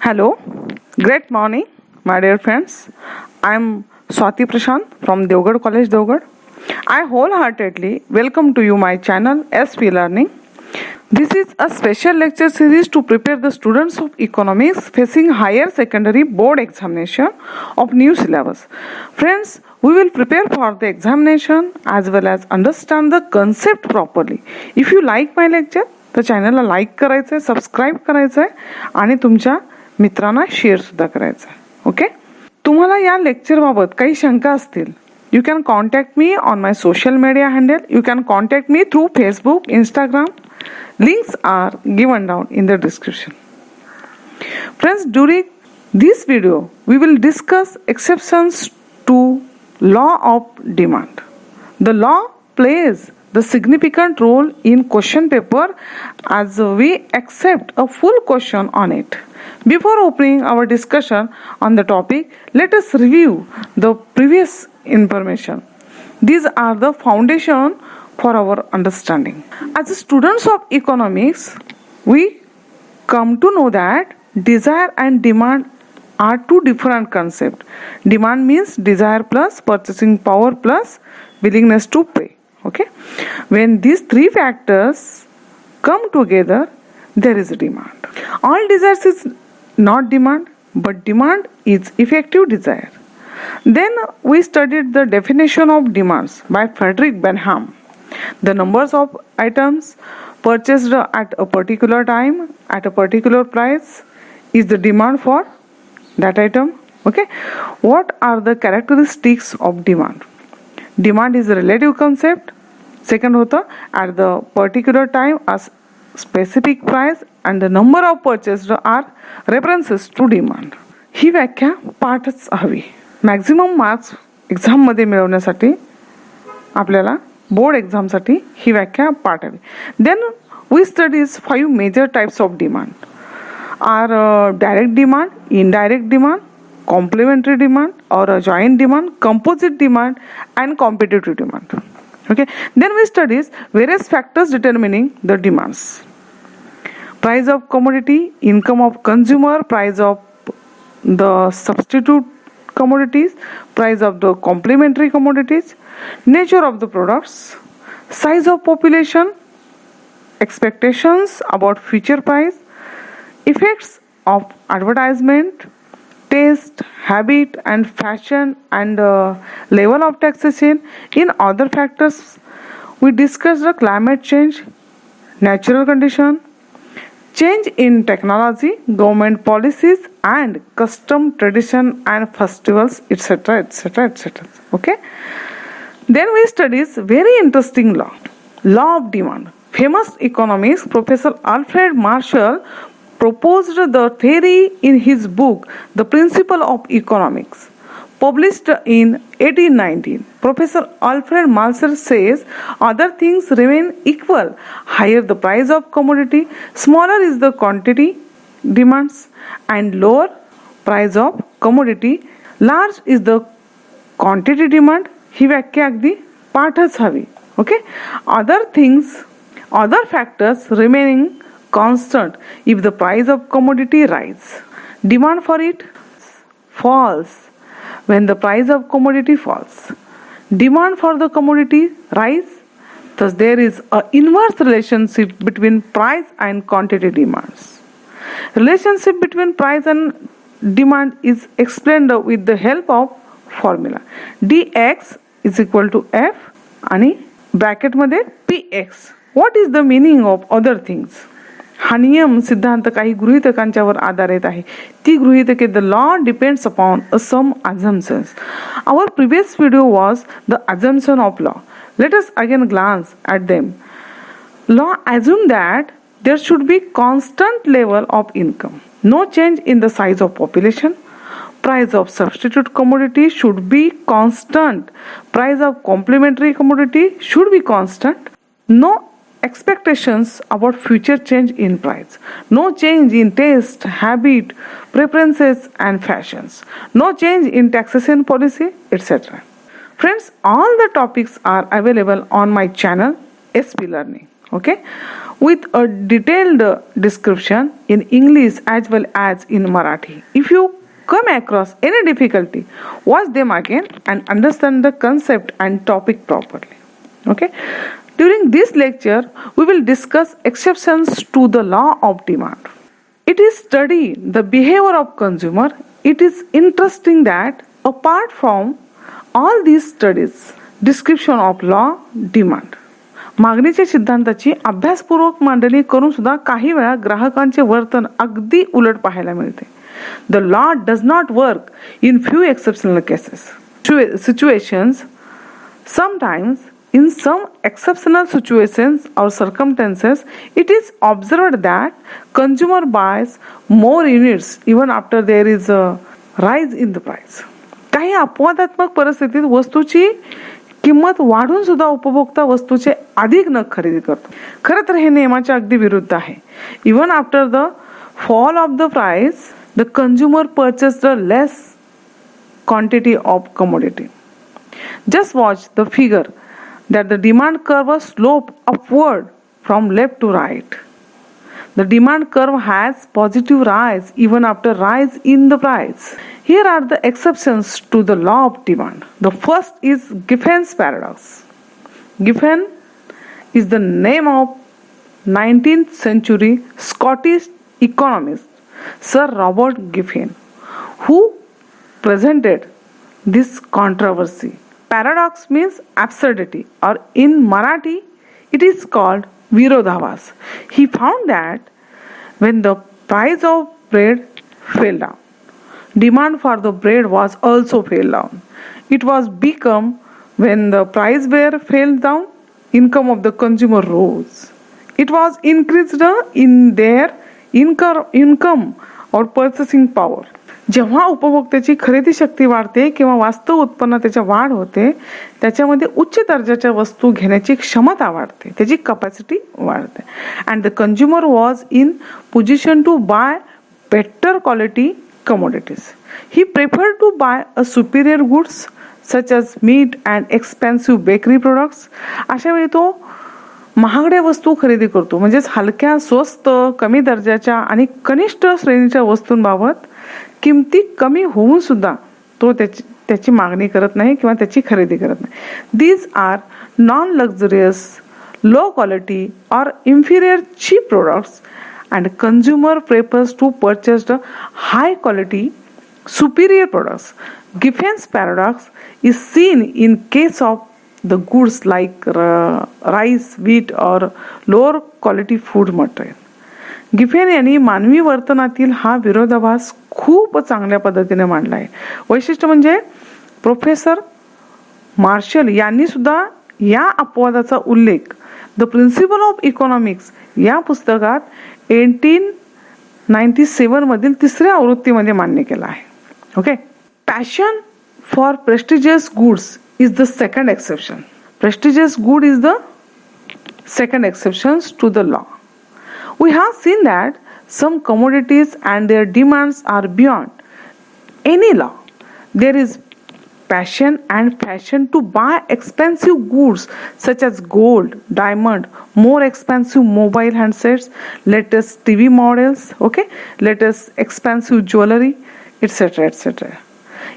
Hello, great morning, my dear friends. I am Swati Prashant from Devgarh College, Devgarh. I wholeheartedly welcome to you my channel SP Learning. This is a special lecture series to prepare the students of economics facing higher secondary board examination of new syllabus. Friends, we will prepare for the examination as well as understand the concept properly. If you like my lecture, तर चॅनलला like करायचं आहे, subscribe करायचं आहे आणि तुमच्या मित्रांना शेअरसुद्धा करायचं आहे. ओके, तुम्हाला या लेक्चरबाबत काही शंका असतील, you can contact me on my social media handle. You can contact me through Facebook, Instagram. Links are given down in the description. Friends, during this video, we will discuss exceptions to law of demand. The law plays the significant role in question paper as we accept a full question on it. Before opening our discussion on the topic, let us review the previous information. These are the foundation for our understanding. As students of economics, we come to know that desire and demand are two different concepts. Demand means desire plus purchasing power plus willingness to pay. Okay, when these three factors come together, there is a demand. All desires is not demand, but demand is effective desire. Then we studied the definition of demands by Frederick Benham. The numbers of items purchased at a particular time at a particular price is the demand for that item. Okay, what are the characteristics of demand? Demand is a relative concept. Second होता at the particular time a specific price and the number of purchased are references to demand. ही व्याख्या पाठच हवी. Maximum marks एक्झाममध्ये मिळवण्यासाठी आपल्याला board एक्झामसाठी ही व्याख्या पाठ हवी. Then we studies 5 major types of demand are direct demand, indirect demand, complementary demand or joint demand, composite demand and competitive demand. Okay, then we studies various factors determining the demands: price of commodity, income of consumer, price of the substitute commodities, price of the complementary commodities, nature of the products, size of population, expectations about future price, effects of advertisement, taste, habit and fashion, and level of taxation. In other factors, we discussed the climate change, natural condition, change in technology, government policies and custom, tradition and festivals, etc., etc., etc. Okay, then we studies very interesting law of demand. Famous economist Professor Alfred Marshall proposed the theory in his book The Principle of Economics, published in 1819. Professor Alfred Marshall says other things remain equal. Higher the price of commodity, smaller is the quantity demands, and lower price of commodity, large is the quantity demand. ही व्याख्या अगदी पाठच हवी. Okay, other factors remaining constant if the price of commodity rise, demand for it falls. When the price of commodity falls, demand for the commodity rise. Thus there is a inverse relationship between price and quantity demands. Relationship between price and demand is explained with the help of formula. dx is equal to f आणि bracket मध्ये px. what is the meaning of other things? हा नियम सिद्धांत काही गृहीतकांच्यावर आधारित आहे. ती गृहीतके the law depends upon some assumptions. Our previous video was the assumption of law. Let us again glance at them. Law assume that there should be constant level of income, no change in the size of population. Price of substitute commodity should be constant. Price of complementary commodity should be constant. No expectations about future change in price. No change in taste, habit, preferences and fashions. No change in taxation policy, etc. Friends, all the topics are available on my channel SP Learning. Okay, with a detailed description in English as well as in Marathi. If you come across any difficulty, watch them again and understand the concept and topic properly. Okay? During this lecture, we will discuss exceptions to the law of demand. It is study the behavior of consumer. It is interesting that apart from all these studies, description of law, demand, मागणीच्या सिद्धांताची अभ्यासपूर्वक मांडणी करून सुद्धा काही वेळा ग्राहकांचे वर्तन अगदी उलट पाहायला मिळते. The law does not work in few exceptional cases situations. Sometimes in some exceptional situations or circumstances, it is observed that consumer buys more units even after there is a rise in the price. काही अपवादात्मक परिस्थितीत वस्तूची किंमत वाढून सुद्धा उपभोक्ता वस्तूचे अधिक नग खरेदी करतो. खरं तर हे नियमाच्या अगदी विरुद्ध आहे. Even after the fall of the price, the consumer purchase the less quantity of commodity. Just watch the figure that the demand curve slope upward from left to right. The demand curve has positive rise even after rise in the price. Here are the exceptions to the law of demand. The first is Giffen's paradox. Giffen is the name of 19th century Scottish economist Sir Robert Giffen, who presented this controversy. Paradox means absurdity, or in Marathi it is called virodhavas. He found that when the price of bread fell down, demand for the bread was also fell down. It was become when the price were fell down, income of the consumer rose. It was increased in their income or purchasing power. जेव्हा उपभोक्त्याची खरेदी शक्ती वाढते किंवा वास्तव उत्पन्नात त्याच्या वाढ होते, त्याच्यामध्ये उच्च दर्जाच्या वस्तू घेण्याची क्षमता वाढते, त्याची कॅपॅसिटी वाढते. And the consumer was in position to buy better quality commodities. He prefer to buy a superior goods such as meat and expensive bakery products. अशा वेळी तो महागड्या वस्तू खरेदी करतो, म्हणजेच हलक्या, स्वस्त, कमी दर्जाच्या आणि कनिष्ठ श्रेणीच्या वस्तूंबाबत किमती कमी होऊन सुद्धा तो त्याची मागणी करत नाही किंवा त्याची खरेदी करत नाही. These are non luxurious, low quality और inferior cheap products and consumer prefers to purchase the high quality superior products. Giffen's paradox is seen in case of the goods like rice, wheat or lower quality food material. Giffen यांनी मानवी वर्तनातील हा विरोधाभास खूप चांगल्या पद्धतीने मांडला आहे. वैशिष्ट्य म्हणजे प्रोफेसर मार्शल यांनी सुद्धा या अपवादाचा उल्लेख द प्रिन्सिपल ऑफ इकॉनॉमिक्स या पुस्तकात 1897 मधील 3ऱ्या आवृत्तीमध्ये मान्य केला आहे. Okay. Passion for prestigious goods is the second exception. Prestigious good is the second exception to the law. We have seen that some commodities and their demands are beyond any law. There is passion and fashion to buy expensive goods such as gold, diamond, more expensive mobile handsets, latest TV models, okay, latest expensive jewelry, etc. etc.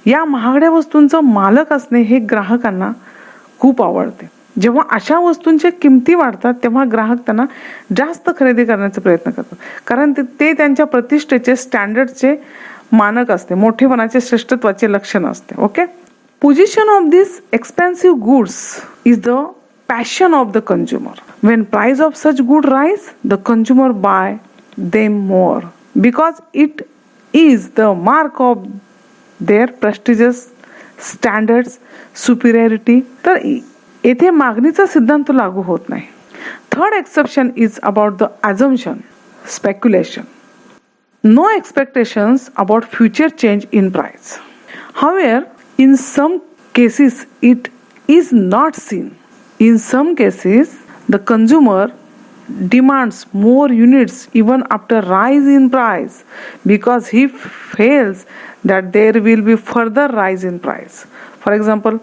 या महागड्या वस्तूंचं मालक असणे हे ग्राहकांना खूप आवडते. जेव्हा अशा वस्तूंच्या किमती वाढतात तेव्हा ग्राहक त्यांना जास्त खरेदी करण्याचा प्रयत्न करतात, कारण ते त्यांच्या प्रतिष्ठेचे, स्टँडर्डचे मानक असते, मोठेपणाचे, श्रेष्ठत्वाचे लक्षण असते. Okay. Position of this expensive goods is the passion of the consumer. When price of such good rise, the consumer buy them more because it is the mark of their prestigious standards, superiority. तर येथे मागणीचा सिद्धांत लागू होत नाही. Third exception is about the assumption, speculation. No expectations about future change in price. However, in some cases it is not seen. In some cases, the consumer demands more units even after rise in price because he feels that there will be further rise in price. For example,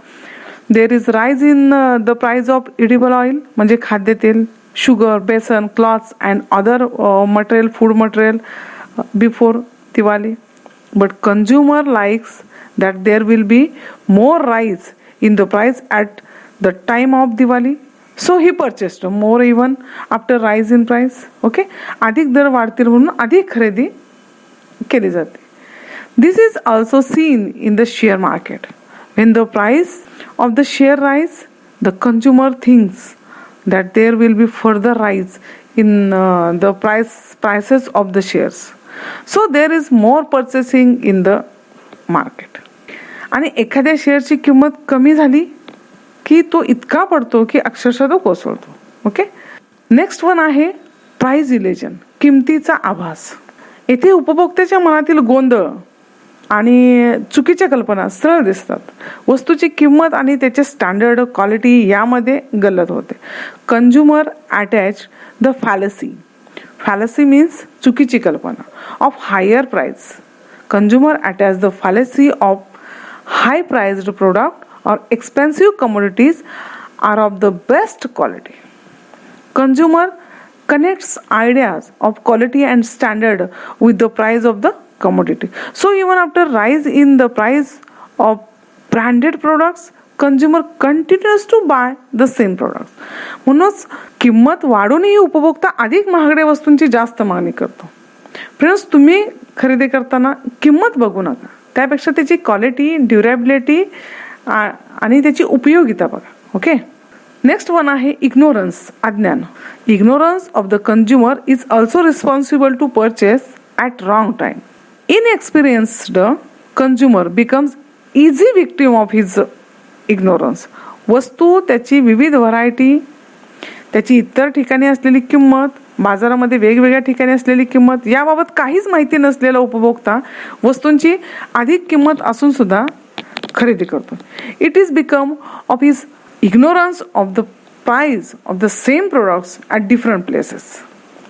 there is rise in the price of edible oil म्हणजे खाद्यतेल, sugar, besan, cloths, and other food material before Diwali. But consumer likes that there will be more rise in the price at the time of Diwali. So he purchased more even after rise in price. Okay, अधिक दर वाढतील म्हणून अधिक खरेदी केली जाते. This is also seen in the share market. When the price of the share rise, the consumer thinks that there will be further rise in the prices of the shares. So there is more purchasing in the market. आणि एखाद्या शेअरची किंमत कमी झाली की तो इतका पडतो की अक्षरशः तो कोसळतो. ओके, नेक्स्ट वन आहे प्राइस इलेजन, किमतीचा आभास. येथे उपभोक्त्याच्या मनातील गोंधळ आणि चुकीच्या कल्पना सरळ दिसतात. वस्तूची किंमत आणि त्याचे स्टँडर्ड, क्वालिटी यामध्ये गल्लत होते. Consumer attach the fallacy means चुकीची कल्पना of higher price. Consumer attach the fallacy of high priced product or expensive commodities are of the best quality. Consumer connects ideas of quality and standard with the price of the commodity. So even after rise in the price of branded products, consumer continues to buy the same products. म्हणूनच किंमत वाढूनही उपभोक्ता अधिक महागड्या वस्तूंची जास्त मागणी करतो. Friends, तुम्ही खरेदी करताना किंमत बघू नका, त्यापेक्षा त्याची क्वालिटी, ड्युरेबिलिटी आणि त्याची उपयोगिता बघा. ओके, नेक्स्ट वन आहे इग्नोरन्स, अज्ञान. Ignorance of the consumer is also responsible to purchase at wrong time. Inexperienced consumer becomes easy victim of his ignorance. वस्तू, त्याची विविध व्हरायटी, त्याची इतर ठिकाणी असलेली किंमत, बाजारामध्ये वेगवेगळ्या ठिकाणी असलेली किंमत याबाबत काहीच माहिती नसलेला उपभोक्ता वस्तूंची अधिक किंमत असून सुद्धा खरेदी करतो. It is become of his ignorance of the price of the same products at different places.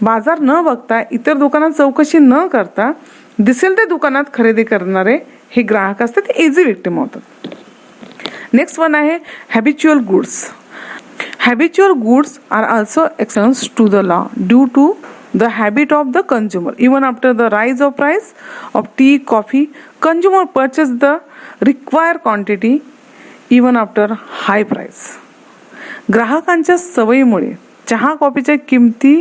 बाजार न बघता, इतर दुकानात चौकशी न करता दिसेल त्या दुकानात खरेदी करणारे हे ग्राहक असतात, ते इझी विक्टिम होतात. नेक्स्ट वन आहे habitual goods. Habitual goods are also exceptions to the law due to the habit of the consumer. Even after the rise of price of tea, coffee, consumer purchase the required quantity even after high price. ग्राहकांच्या सवयीमुळे चहा, कॉफीच्या किमती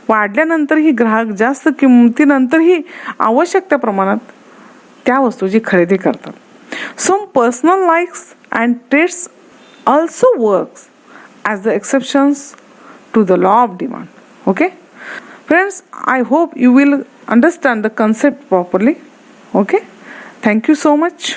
वाढल्यानंतरही ग्राहक जास्त किमतीनंतरही आवश्यक त्या प्रमाणात त्या वस्तूची खरेदी करतात. Some personal likes and tastes also works as the exceptions to the law of demand. Okay, friends, I hope you will understand the concept properly. Okay, thank you so much.